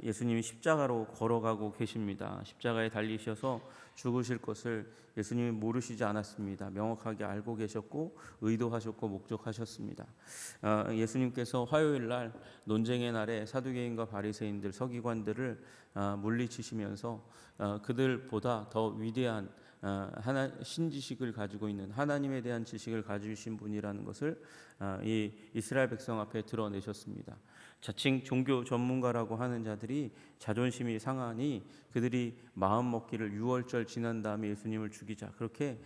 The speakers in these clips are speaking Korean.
예수님이 십자가로 걸어가고 계십니다. 십자가에 달리셔서 죽으실 것을 예수님이 모르시지 않았습니다. 명확하게 알고 계셨고 의도하셨고 목적하셨습니다. 예수님께서 화요일 날 논쟁의 날에 사두개인과 바리새인들, 서기관들을 물리치시면서 그들보다 더 위대한 신지식을 가지고 있는 하나님에 대한 지식을 가지신 분이라는 것을 이 이스라엘 백성 앞에 드러내셨습니다. 자칭 종교 전문가라고 하는 자들이 자존심이 상하니 그들이 마음 먹기를 6월절 지난 다음에 예수님을 죽이자 그렇게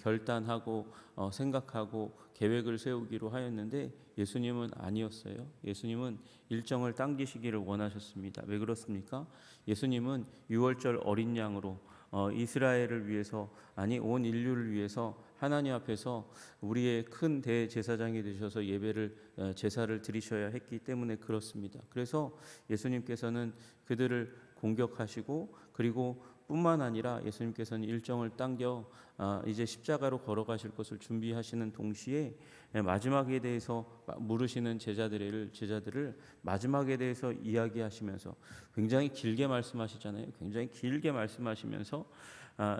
결단하고 생각하고 계획을 세우기로 하였는데 예수님은 아니었어요. 예수님은 일정을 당기시기를 원하셨습니다. 왜 그렇습니까? 예수님은 6월절 어린 양으로 이스라엘을 위해서 아니 온 인류를 위해서 하나님 앞에서 우리의 큰 대제사장이 되셔서 제사를 드리셔야 했기 때문에 그렇습니다. 그래서 예수님께서는 그들을 공격하시고 그리고 뿐만 아니라 예수님께서는 일정을 당겨 이제 십자가로 걸어가실 것을 준비하시는 동시에 마지막에 대해서 물으시는 제자들을 마지막에 대해서 이야기하시면서 굉장히 길게 말씀하시잖아요. 굉장히 길게 말씀하시면서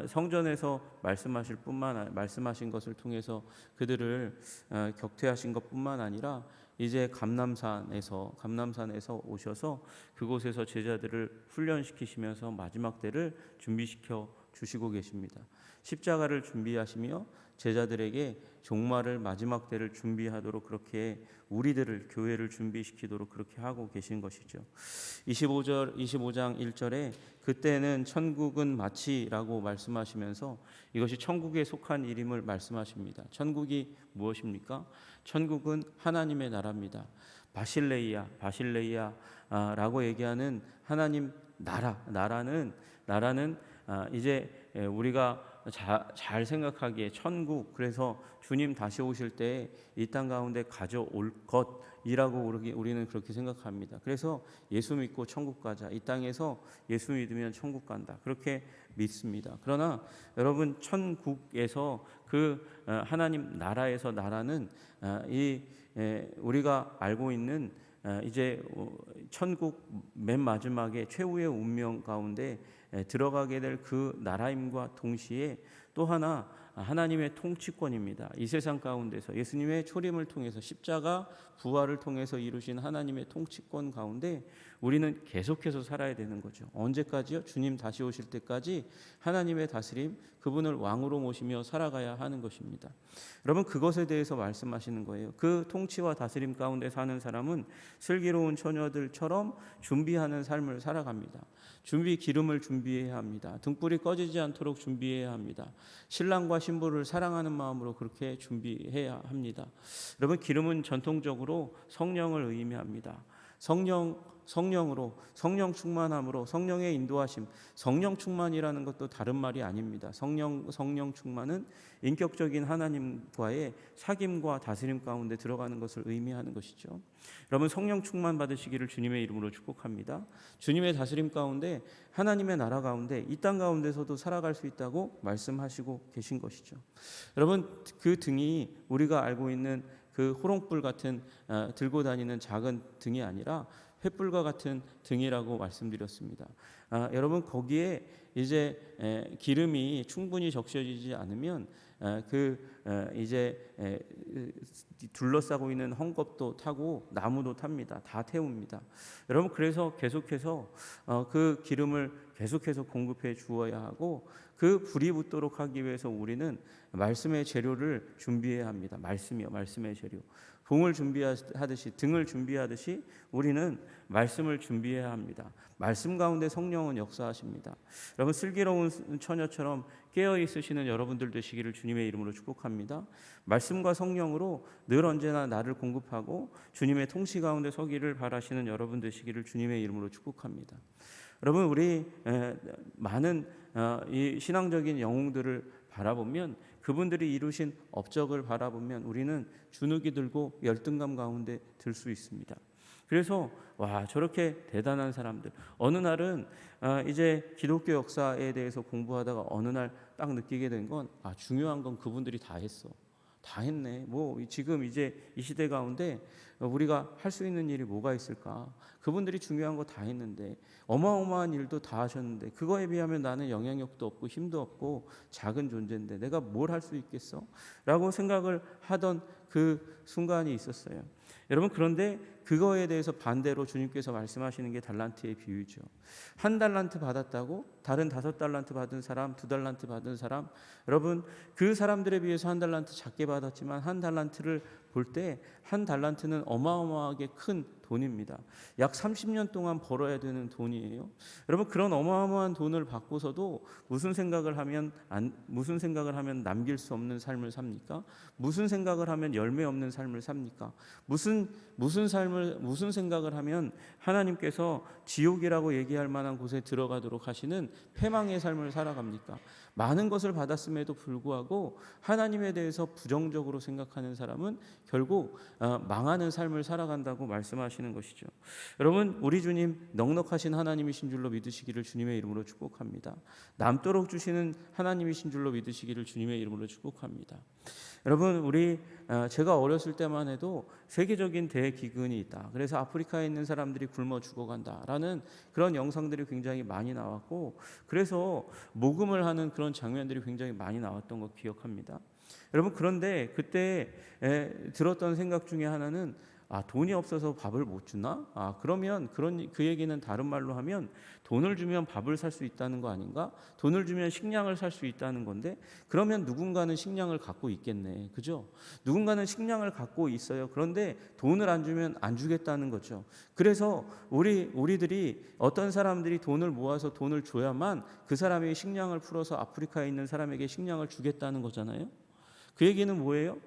성전에서 말씀하신 것을 통해서 그들을 격퇴하신 것뿐만 아니라 이제 감람산에서 오셔서 그곳에서 제자들을 훈련시키시면서 마지막 때를 준비시켜 주시고 계십니다. 십자가를 준비하시며 제자들에게 종말을 마지막 때를 준비하도록 그렇게 우리들을 교회를 준비시키도록 그렇게 하고 계신 것이죠. 25장 1절에 그때는 천국은 마치라고 말씀하시면서 이것이 천국에 속한 일임을 말씀하십니다. 천국이 무엇입니까? 천국은 하나님의 나라입니다. 바실레이아라고 얘기하는 하나님 나라는 이제 우리가 잘 생각하기에 천국, 그래서 주님 다시 오실 때 이 땅 가운데 가져올 것이라고 우리는 그렇게 생각합니다. 그래서 예수 믿고 천국 가자, 이 땅에서 예수 믿으면 천국 간다, 그렇게 믿습니다. 그러나 여러분, 천국에서 그 하나님 나라에서 나라는 우리가 알고 있는 이제 천국 맨 마지막에 최후의 운명 가운데 들어가게 될 그 나라임과 동시에 또 하나 하나님의 통치권입니다. 이 세상 가운데서 예수님의 초림을 통해서 십자가 부활을 통해서 이루신 하나님의 통치권 가운데 우리는 계속해서 살아야 되는 거죠. 언제까지요? 주님 다시 오실 때까지 하나님의 다스림, 그분을 왕으로 모시며 살아가야 하는 것입니다. 여러분, 그것에 대해서 말씀하시는 거예요. 그 통치와 다스림 가운데 사는 사람은 슬기로운 처녀들처럼 준비하는 삶을 살아갑니다. 기름을 준비해야 합니다. 등불이 꺼지지 않도록 준비해야 합니다. 신랑과 신부를 사랑하는 마음으로 그렇게 준비해야 합니다. 여러분, 기름은 전통적으로 성령을 의미합니다. 성령으로, 성령 충만함으로, 성령의 인도하심, 성령 충만이라는 것도 다른 말이 아닙니다. 성령 충만은 인격적인 하나님과의 사귐과 다스림 가운데 들어가는 것을 의미하는 것이죠. 여러분, 성령 충만 받으시기를 주님의 이름으로 축복합니다. 주님의 다스림 가운데, 하나님의 나라 가운데, 이 땅 가운데서도 살아갈 수 있다고 말씀하시고 계신 것이죠. 여러분, 그 등이 우리가 알고 있는 그 호롱불 같은 들고 다니는 작은 등이 아니라 횃불과 같은 등이라고 말씀드렸습니다. 여러분, 거기에 이제 기름이 충분히 적셔지지 않으면 이제 둘러싸고 있는 헝겊도 타고 나무도 탑니다. 다 태웁니다. 여러분, 그래서 계속해서 그 기름을 계속해서 공급해 주어야 하고, 그 불이 붙도록 하기 위해서 우리는 말씀의 재료를 준비해야 합니다. 말씀의 재료. 봉을 준비하듯이, 등을 준비하듯이 우리는 말씀을 준비해야 합니다. 말씀 가운데 성령은 역사하십니다. 여러분, 슬기로운 처녀처럼 깨어 있으시는 여러분들 되시기를 주님의 이름으로 축복합니다. 말씀과 성령으로 늘 언제나 나를 공급하고 주님의 통치 가운데 서기를 바라시는 여러분 되시기를 주님의 이름으로 축복합니다. 여러분, 우리 많은 이 신앙적인 영웅들을 바라보면, 그분들이 이루신 업적을 바라보면 우리는 주눅이 들고 열등감 가운데 들 수 있습니다. 그래서 저렇게 대단한 사람들, 어느 날은 이제 기독교 역사에 대해서 공부하다가 어느 날 딱 느끼게 된 건, 중요한 건 그분들이 다 했어. 다 했네. 뭐 지금 이제 이 시대 가운데 우리가 할 수 있는 일이 뭐가 있을까? 그분들이 중요한 거 다 했는데 어마어마한 일도 다 하셨는데 그거에 비하면 나는 영향력도 없고 힘도 없고 작은 존재인데 내가 뭘 할 수 있겠어? 라고 생각을 하던 그 순간이 있었어요. 여러분, 그런데 그거에 대해서 반대로 주님께서 말씀하시는 게 달란트의 비유죠. 1달란트 받았다고 다른 5달란트 받은 사람, 2달란트 받은 사람, 여러분 그 사람들에 비해서 1달란트 작게 받았지만 1달란트를 볼 때 1달란트는 어마어마하게 큰 돈입니다. 약 30년 동안 벌어야 되는 돈이에요. 여러분, 그런 어마어마한 돈을 받고서도 무슨 생각을 하면 남길 수 없는 삶을 삽니까? 무슨 생각을 하면 열매 없는 삶을 삽니까? 무슨 생각을 하면 하나님께서 지옥이라고 얘기할 만한 곳에 들어가도록 하시는 패망의 삶을 살아갑니까? 많은 것을 받았음에도 불구하고 하나님에 대해서 부정적으로 생각하는 사람은 결국 망하는 삶을 살아간다고 말씀하시는 것이죠. 여러분, 우리 주님 넉넉하신 하나님이신 줄로 믿으시기를 주님의 이름으로 축복합니다. 남도록 주시는 하나님이신 줄로 믿으시기를 주님의 이름으로 축복합니다. 여러분, 제가 어렸을 때만 해도 세계적인 대기근이 있다. 그래서 아프리카에 있는 사람들이 굶어 죽어간다라는 그런 영상들이 굉장히 많이 나왔고, 그래서 모금을 하는 그런 장면들이 굉장히 많이 나왔던 거 기억합니다. 여러분, 그런데 그때 들었던 생각 중에 하나는 돈이 없어서 밥을 못 주나? 그러면 그 얘기는 다른 말로 하면 돈을 주면 밥을 살 수 있다는 거 아닌가? 돈을 주면 식량을 살 수 있다는 건데, 그러면 누군가는 식량을 갖고 있겠네. 그죠? 누군가는 식량을 갖고 있어요. 그런데 돈을 안 주면 안 주겠다는 거죠. 그래서 우리들이 어떤 사람들이 돈을 모아서 돈을 줘야만 그 사람이 식량을 풀어서 아프리카에 있는 사람에게 식량을 주겠다는 거잖아요. 그 얘기는 뭐예요?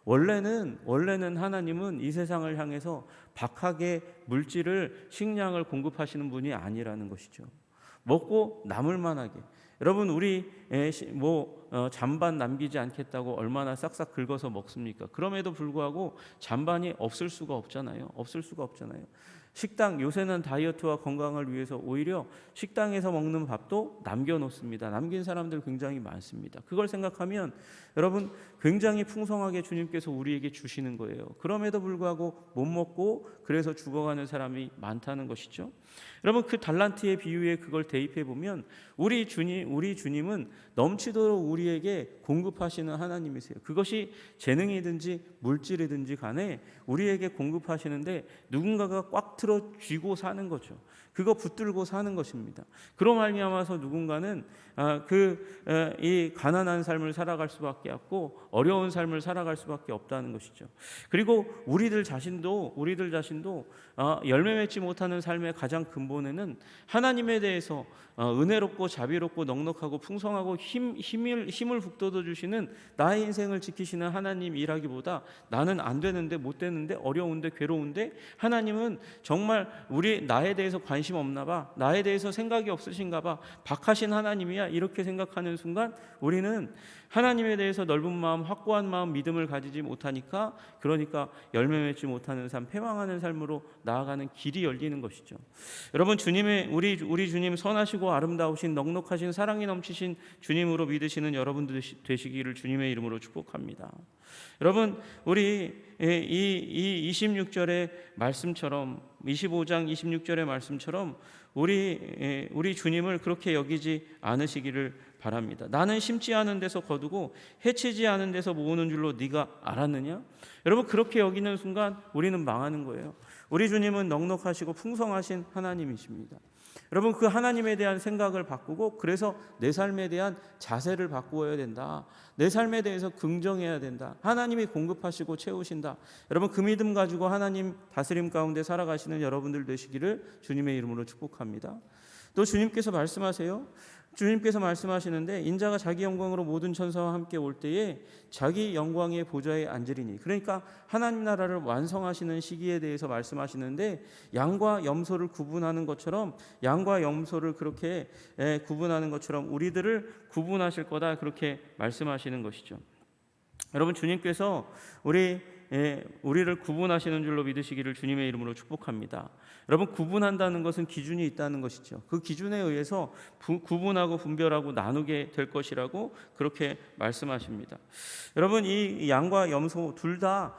원래는 하나님은 이 세상을 향해서 박하게 물질을, 식량을 공급하시는 분이 아니라는 것이죠. 먹고 남을 만하게. 여러분, 우리 잔반 남기지 않겠다고 얼마나 싹싹 긁어서 먹습니까? 그럼에도 불구하고 잔반이 없을 수가 없잖아요. 식당, 요새는 다이어트와 건강을 위해서 오히려 식당에서 먹는 밥도 남겨놓습니다. 남긴 사람들 굉장히 많습니다. 그걸 생각하면 여러분, 굉장히 풍성하게 주님께서 우리에게 주시는 거예요. 그럼에도 불구하고 못 먹고 그래서 죽어가는 사람이 많다는 것이죠. 여러분, 그 달란트의 비유에 그걸 대입해 보면 우리 주님은 넘치도록 우리에게 공급하시는 하나님이세요. 그것이 재능이든지 물질이든지 간에 우리에게 공급하시는데 누군가가 꽉 틀어 쥐고 사는 거죠. 그거 붙들고 사는 것입니다. 그로 말미암아서 누군가는 이 가난한 삶을 살아갈 수밖에 없고 어려운 삶을 살아갈 수밖에 없다는 것이죠. 그리고 우리들 자신도 열매 맺지 못하는 삶의 가장 근본에는 하나님에 대해서 은혜롭고 자비롭고 넉넉하고 풍성하고 힘을 북돋워 주시는 나의 인생을 지키시는 하나님이라기보다 나는 안 되는데, 못 되는데, 어려운데, 괴로운데 하나님은 정말 나에 대해서 관심 없나 봐, 나에 대해서 생각이 없으신가 봐, 박하신 하나님이야, 이렇게 생각하는 순간 우리는 하나님에 대해서 넓은 마음, 확고한 마음, 믿음을 가지지 못하니까, 그러니까 열매 맺지 못하는 삶, 패망하는 삶으로 나아가는 길이 열리는 것이죠. 여러분, 우리 주님 선하시고 아름다우신 넉넉하신 사랑이 넘치신 주님으로 믿으시는 여러분들 되시기를 주님의 이름으로 축복합니다. 여러분, 우리 이 26절의 말씀처럼, 25장 26절의 말씀처럼 우리 주님을 그렇게 여기지 않으시기를 바랍니다. 나는 심지 않은 데서 거두고 해치지 않은 데서 모으는 줄로 네가 알았느냐? 여러분, 그렇게 여기는 순간 우리는 망하는 거예요. 우리 주님은 넉넉하시고 풍성하신 하나님이십니다. 여러분, 그 하나님에 대한 생각을 바꾸고, 그래서 내 삶에 대한 자세를 바꾸어야 된다. 내 삶에 대해서 긍정해야 된다. 하나님이 공급하시고 채우신다. 여러분, 그 믿음 가지고 하나님 다스림 가운데 살아가시는 여러분들 되시기를 주님의 이름으로 축복합니다. 또 주님께서 말씀하시는데, 인자가 자기 영광으로 모든 천사와 함께 올 때에 자기 영광의 보좌에 앉으리니, 그러니까 하나님 나라를 완성하시는 시기에 대해서 말씀하시는데, 양과 염소를 구분하는 것처럼, 양과 염소를 그렇게 구분하는 것처럼 우리들을 구분하실 거다, 그렇게 말씀하시는 것이죠. 여러분, 주님께서 우리를 구분하시는 줄로 믿으시기를 주님의 이름으로 축복합니다. 여러분, 구분한다는 것은 기준이 있다는 것이죠. 그 기준에 의해서 구분하고 분별하고 나누게 될 것이라고 그렇게 말씀하십니다. 여러분, 이 양과 염소 둘 다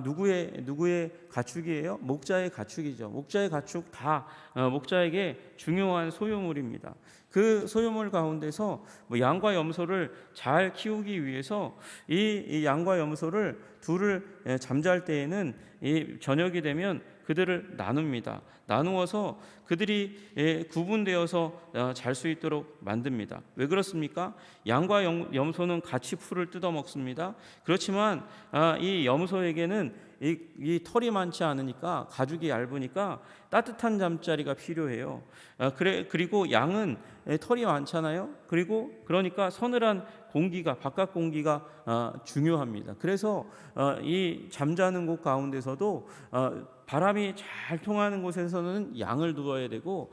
누구의 가축이에요? 목자의 가축이죠. 목자의 가축 다 목자에게 중요한 소유물입니다. 그 소유물 가운데서 양과 염소를 잘 키우기 위해서 이 양과 염소를 둘을 잠잘 때에는 이 저녁이 되면 그들을 나눕니다. 나누어서 그들이 구분되어서 잘 수 있도록 만듭니다. 왜 그렇습니까? 양과 염소는 같이 풀을 뜯어 먹습니다. 그렇지만 이 염소에게는 이 털이 많지 않으니까, 가죽이 얇으니까 따뜻한 잠자리가 필요해요. 그리고 양은 털이 많잖아요. 그러니까 서늘한 공기가, 바깥 공기가 중요합니다. 그래서 이 잠자는 곳 가운데서도 바람이 잘 통하는 곳에서는 양을 두어야 되고,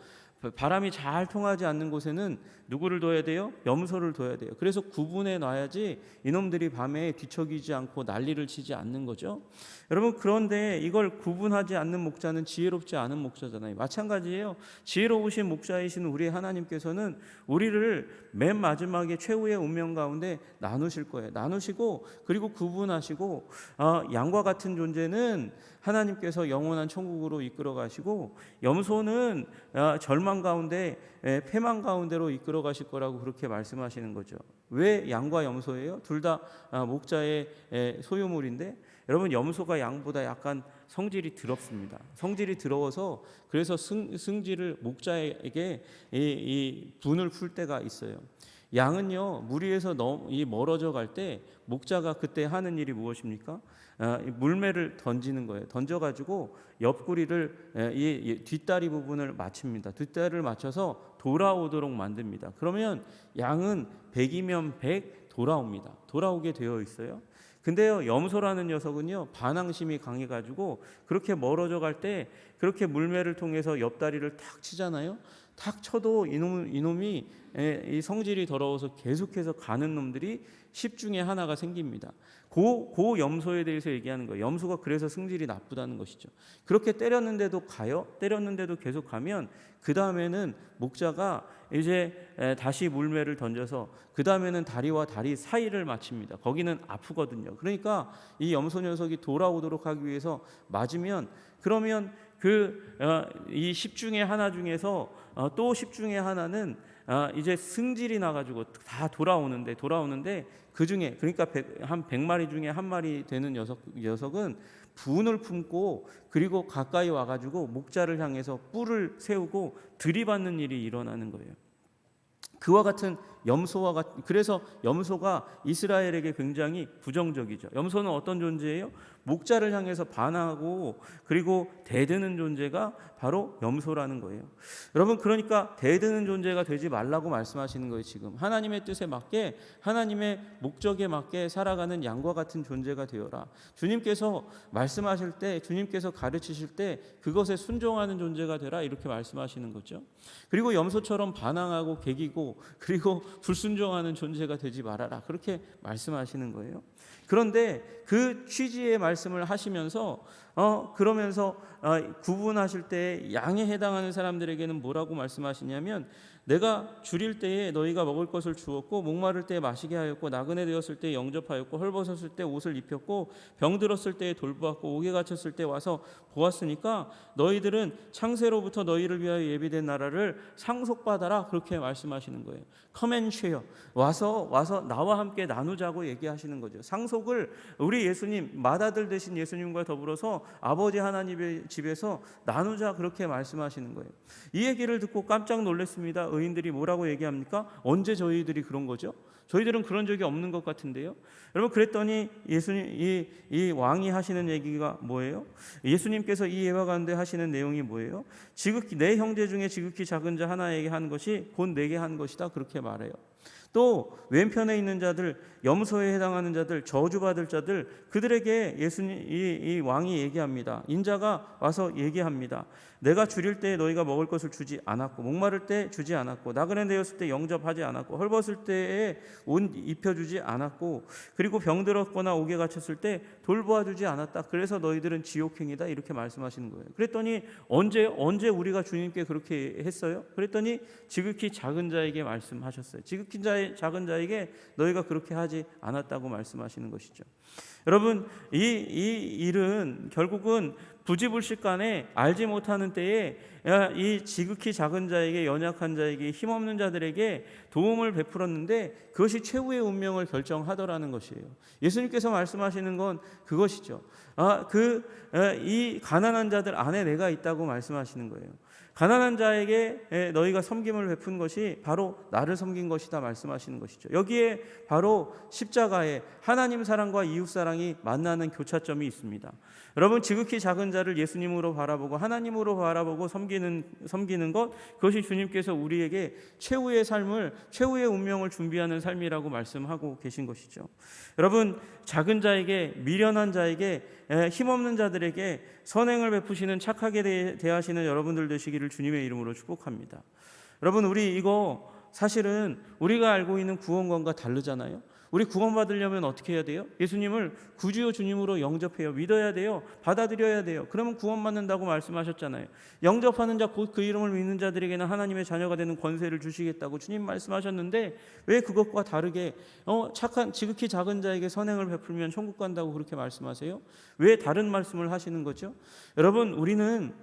바람이 잘 통하지 않는 곳에는 누구를 둬야 돼요? 염소를 둬야 돼요. 그래서 구분해 놔야지 이놈들이 밤에 뒤척이지 않고 난리를 치지 않는 거죠. 여러분, 그런데 이걸 구분하지 않는 목자는 지혜롭지 않은 목자잖아요. 마찬가지예요. 지혜로우신 목자이신 우리 하나님께서는 우리를 맨 마지막에 최후의 운명 가운데 나누실 거예요. 나누시고, 그리고 구분하시고, 양과 같은 존재는 하나님께서 영원한 천국으로 이끌어 가시고, 염소는 절망 가운데, 패망 가운데로 이끌어 가실 거라고 그렇게 말씀하시는 거죠. 왜 양과 염소예요? 둘 다 목자의 소유물인데, 여러분, 염소가 양보다 약간 성질이 더럽습니다. 성질이 더러워서 그래서 승질을 목자에게 이 분을 풀 때가 있어요. 양은요, 무리에서 멀어져 갈 때 목자가 그때 하는 일이 무엇입니까? 물매를 던지는 거예요. 던져가지고 옆구리를 이 뒷다리 부분을 맞춥니다. 뒷다리를 맞춰서 돌아오도록 만듭니다. 그러면 양은 100이면 100 돌아옵니다. 돌아오게 되어 있어요. 근데요, 염소라는 녀석은요, 반항심이 강해가지고 그렇게 멀어져 갈 때 그렇게 물매를 통해서 옆다리를 탁 치잖아요. 탁 쳐도 이놈이 이 성질이 더러워서 계속해서 가는 놈들이 10 중에 하나가 생깁니다. 고 염소에 대해서 얘기하는 거예요. 염소가 그래서 성질이 나쁘다는 것이죠. 그렇게 때렸는데도 가요. 때렸는데도 계속 가면 그 다음에는 목자가 이제 다시 물매를 던져서 그 다음에는 다리와 다리 사이를 맞춥니다. 거기는 아프거든요. 그러니까 이 염소 녀석이 돌아오도록 하기 위해서 맞으면, 그러면 이 10 중에 하나 중에서 또 10 중에 하나는 이제 승질이 나가지고 다 돌아오는데 그 중에, 그러니까 한 100마리 중에 한 마리 되는 녀석은 분을 품고, 그리고 가까이 와가지고 목자를 향해서 뿔을 세우고 들이받는 일이 일어나는 거예요. 그와 같은 그래서 염소가 이스라엘에게 굉장히 부정적이죠. 염소는 어떤 존재예요? 목자를 향해서 반항하고 그리고 대드는 존재가 바로 염소라는 거예요. 여러분, 그러니까 대드는 존재가 되지 말라고 말씀하시는 거예요. 지금 하나님의 뜻에 맞게, 하나님의 목적에 맞게 살아가는 양과 같은 존재가 되어라. 주님께서 말씀하실 때, 주님께서 가르치실 때 그것에 순종하는 존재가 되라, 이렇게 말씀하시는 거죠. 그리고 염소처럼 반항하고 개기고 그리고 불순종하는 존재가 되지 말아라, 그렇게 말씀하시는 거예요. 그런데 그 취지의 말씀을 하시면서 그러면서 구분하실 때 양에 해당하는 사람들에게는 뭐라고 말씀하시냐면, 내가 줄일 때에 너희가 먹을 것을 주었고, 목마를 때에 마시게 하였고, 나그네 되었을 때에 영접하였고, 헐벗었을 때 옷을 입혔고, 병들었을 때에 돌보았고, 옥에 갇혔을 때 와서 보았으니까 너희들은 창세로부터 너희를 위하여 예비된 나라를 상속받아라, 그렇게 말씀하시는 거예요. Come and share. 와서 나와 함께 나누자고 얘기하시는 거죠. 상속을 우리 예수님, 맏아들 되신 예수님과 더불어서 아버지 하나님의 집에서 나누자, 그렇게 말씀하시는 거예요. 이 얘기를 듣고 깜짝 놀랐습니다. 의인들이 뭐라고 얘기합니까? 언제 저희들이 그런 거죠? 저희들은 그런 적이 없는 것 같은데요. 여러분, 그랬더니 예수님, 이 왕이 하시는 얘기가 뭐예요? 예수님께서 이 예화 가운데 하시는 내용이 뭐예요? 지극히 내 형제 중에 지극히 작은 자 하나에게 한 것이 곧 내게 한 것이다, 그렇게 말해요. 또 왼편에 있는 자들, 염소에 해당하는 자들, 저주받을 자들, 그들에게 예수님 이 왕이 얘기합니다. 인자가 와서 얘기합니다. 내가 줄일 때 너희가 먹을 것을 주지 않았고, 목마를 때 주지 않았고, 나그네 되었을 때 영접하지 않았고, 헐벗을 때에 옷 입혀주지 않았고, 그리고 병들었거나 옥에 갇혔을 때 돌보아주지 않았다. 그래서 너희들은 지옥행이다. 이렇게 말씀하시는 거예요. 그랬더니 언제 우리가 주님께 그렇게 했어요? 그랬더니 지극히 작은 자에게 말씀하셨어요. 지극히 작은 자에게 너희가 그렇게 하지 않았다고 말씀하시는 것이죠. 여러분, 이 일은 결국은 부지불식간에 알지 못하는 때에 이 지극히 작은 자에게, 연약한 자에게, 힘없는 자들에게 도움을 베풀었는데 그것이 최후의 운명을 결정하더라는 것이에요. 예수님께서 말씀하시는 건 그것이죠. 이 가난한 자들 안에 내가 있다고 말씀하시는 거예요. 가난한 자에게 너희가 섬김을 베푼 것이 바로 나를 섬긴 것이다 말씀하시는 것이죠. 여기에 바로 십자가에 하나님 사랑과 이웃 사랑이 만나는 교차점이 있습니다. 여러분, 지극히 작은 자를 예수님으로 바라보고 하나님으로 바라보고 섬기는 것, 그것이 주님께서 우리에게 최후의 삶을, 최후의 운명을 준비하는 삶이라고 말씀하고 계신 것이죠. 여러분, 작은 자에게, 미련한 자에게, 힘없는 자들에게 선행을 베푸시는, 착하게 대하시는 여러분들 되시기를 주님의 이름으로 축복합니다. 여러분, 우리 이거 사실은 우리가 알고 있는 구원관과 다르잖아요. 우리 구원받으려면 어떻게 해야 돼요? 예수님을 구주요 주님으로 영접해요. 믿어야 돼요. 받아들여야 돼요. 그러면 구원받는다고 말씀하셨잖아요. 영접하는 자, 곧 그 이름을 믿는 자들에게는 하나님의 자녀가 되는 권세를 주시겠다고 주님 말씀하셨는데 왜 그것과 다르게 착한 지극히 작은 자에게 선행을 베풀면 천국 간다고 그렇게 말씀하세요? 왜 다른 말씀을 하시는 거죠? 여러분, 우리는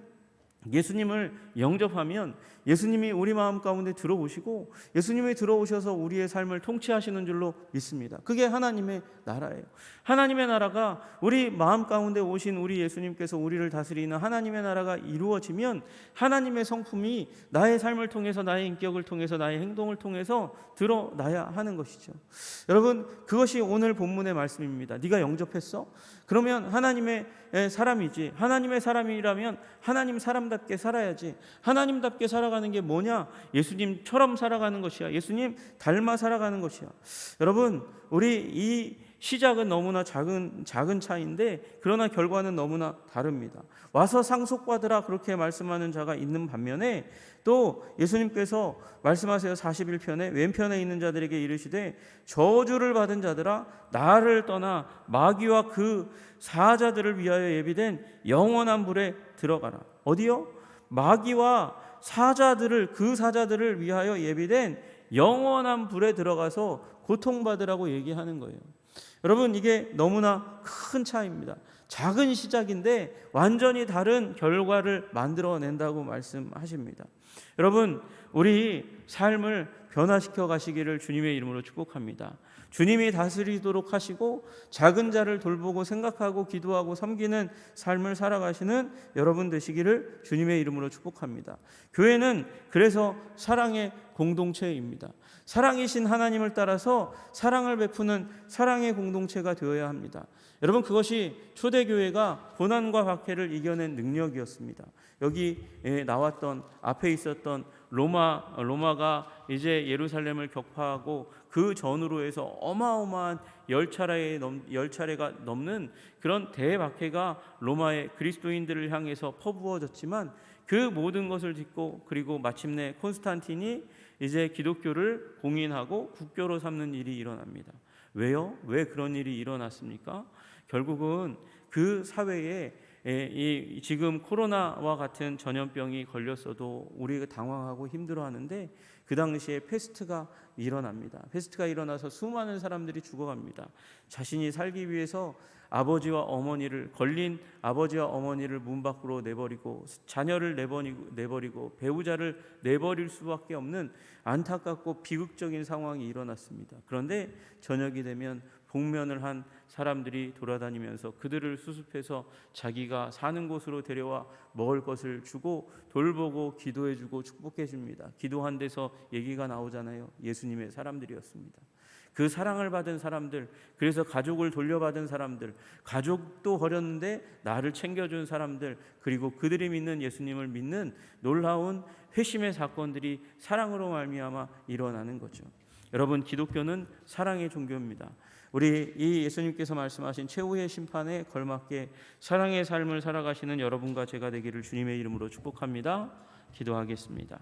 예수님을 영접하면 예수님이 우리 마음 가운데 들어오시고 예수님이 들어오셔서 우리의 삶을 통치하시는 줄로 믿습니다. 그게 하나님의 나라예요. 하나님의 나라가 우리 마음 가운데 오신 우리 예수님께서 우리를 다스리는 하나님의 나라가 이루어지면 하나님의 성품이 나의 삶을 통해서, 나의 인격을 통해서, 나의 행동을 통해서 드러나야 하는 것이죠. 여러분, 그것이 오늘 본문의 말씀입니다. 네가 영접했어? 그러면 하나님의 사람이지. 하나님의 사람이라면 하나님 사람답게 살아야지. 하나님답게 살아가는 게 뭐냐? 예수님처럼 살아가는 것이야. 예수님 닮아 살아가는 것이야. 여러분, 우리 이 시작은 너무나 작은 차이인데 그러나 결과는 너무나 다릅니다. 와서 상속받으라 그렇게 말씀하는 자가 있는 반면에 또 예수님께서 말씀하세요. 41편에 왼편에 있는 자들에게 이르시되 저주를 받은 자들아 나를 떠나 마귀와 그 사자들을 위하여 예비된 영원한 불에 들어가라. 어디요? 마귀와 사자들을, 그 사자들을 위하여 예비된 영원한 불에 들어가서 고통받으라고 얘기하는 거예요. 여러분, 이게 너무나 큰 차이입니다. 작은 시작인데 완전히 다른 결과를 만들어낸다고 말씀하십니다. 여러분, 우리 삶을 변화시켜 가시기를 주님의 이름으로 축복합니다. 주님이 다스리도록 하시고 작은 자를 돌보고 생각하고 기도하고 섬기는 삶을 살아가시는 여러분 되시기를 주님의 이름으로 축복합니다. 교회는 그래서 사랑의 공동체입니다. 사랑이신 하나님을 따라서 사랑을 베푸는 사랑의 공동체가 되어야 합니다. 여러분, 그것이 초대교회가 고난과 박해를 이겨낸 능력이었습니다. 여기 나왔던, 앞에 있었던 로마가 이제 예루살렘을 격파하고 그 전후로 해서 어마어마한 10차례가 넘는 그런 대박해가 로마의 그리스도인들을 향해서 퍼부어졌지만 그 모든 것을 딛고 그리고 마침내 콘스탄틴이 이제 기독교를 공인하고 국교로 삼는 일이 일어납니다. 왜요? 왜 그런 일이 일어났습니까? 결국은 그 사회에 지금 코로나와 같은 전염병이 걸렸어도 우리가 당황하고 힘들어하는데 그 당시에 페스트가 일어납니다. 페스트가 일어나서 수많은 사람들이 죽어갑니다. 자신이 살기 위해서 걸린 아버지와 어머니를 문 밖으로 내버리고 자녀를 내버리고 배우자를 내버릴 수밖에 없는 안타깝고 비극적인 상황이 일어났습니다. 그런데 저녁이 되면 복면을 한 사람들이 돌아다니면서 그들을 수습해서 자기가 사는 곳으로 데려와 먹을 것을 주고 돌보고 기도해주고 축복해줍니다. 기도한 데서 얘기가 나오잖아요. 예수님의 사람들이었습니다. 그 사랑을 받은 사람들, 그래서 가족을 돌려받은 사람들, 가족도 버렸는데 나를 챙겨준 사람들, 그리고 그들이 믿는 예수님을 믿는 놀라운 회심의 사건들이 사랑으로 말미암아 일어나는 거죠. 여러분, 기독교는 사랑의 종교입니다. 우리 이 예수님께서 말씀하신 최후의 심판에 걸맞게 사랑의 삶을 살아가시는 여러분과 제가 되기를 주님의 이름으로 축복합니다. 기도하겠습니다.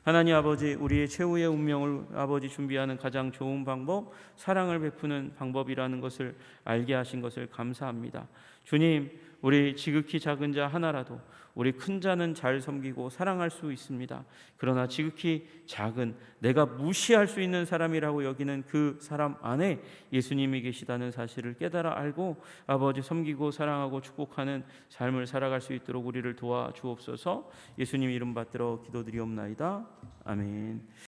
하나님 아버지, 우리의 최후의 운명을 아버지 준비하는 가장 좋은 방법, 사랑을 베푸는 방법이라는 것을 알게 하신 것을 감사합니다. 주님, 우리 지극히 작은 자 하나라도 우리 큰 자는 잘 섬기고 사랑할 수 있습니다. 그러나 지극히 작은, 내가 무시할 수 있는 사람이라고 여기는 그 사람 안에 예수님이 계시다는 사실을 깨달아 알고 아버지 섬기고 사랑하고 축복하는 삶을 살아갈 수 있도록 우리를 도와주옵소서. 예수님 이름 받들어 기도드리옵나이다. 아멘.